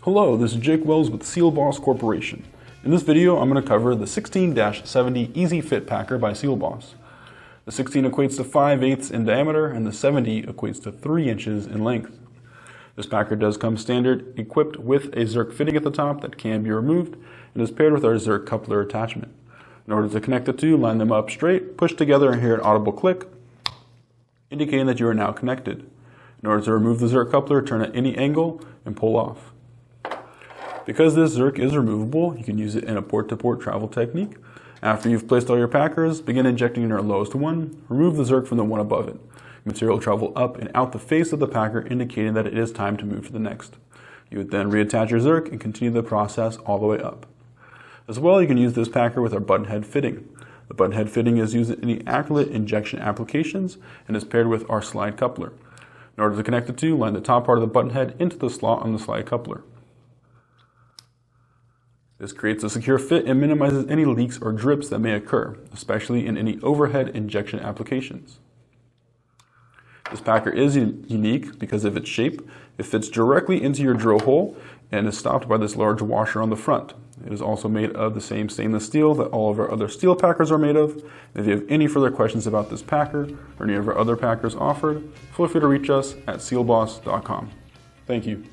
Hello, this is Jake Wells with SealBoss Corporation. In this video, I'm going to cover the 16-70 Easy Fit Packer by SealBoss. The 16 equates to 5/8 in diameter and the 70 equates to 3 inches in length. This packer does come standard equipped with a zerk fitting at the top that can be removed and is paired with our zerk coupler attachment. In order to connect the two, line them up straight, push together and hear an audible click, indicating that you are now connected. In order to remove the zerk coupler, turn at any angle and pull off. Because this zerk is removable, you can use it in a port-to-port travel technique. After you've placed all your packers, begin injecting in your lowest one. Remove the zerk from the one above it. Material will travel up and out the face of the packer, indicating that it is time to move to the next. You would then reattach your zerk and continue the process all the way up. As well, you can use this packer with our buttonhead fitting. The buttonhead fitting is used in the acrylate injection applications and is paired with our slide coupler. In order to connect the two, line the top part of the buttonhead into the slot on the slide coupler. This creates a secure fit and minimizes any leaks or drips that may occur, especially in any overhead injection applications. This packer is unique because of its shape. It fits directly into your drill hole and is stopped by this large washer on the front. It is also made of the same stainless steel that all of our other steel packers are made of. And if you have any further questions about this packer or any of our other packers offered, feel free to reach us at SealBoss.com. Thank you.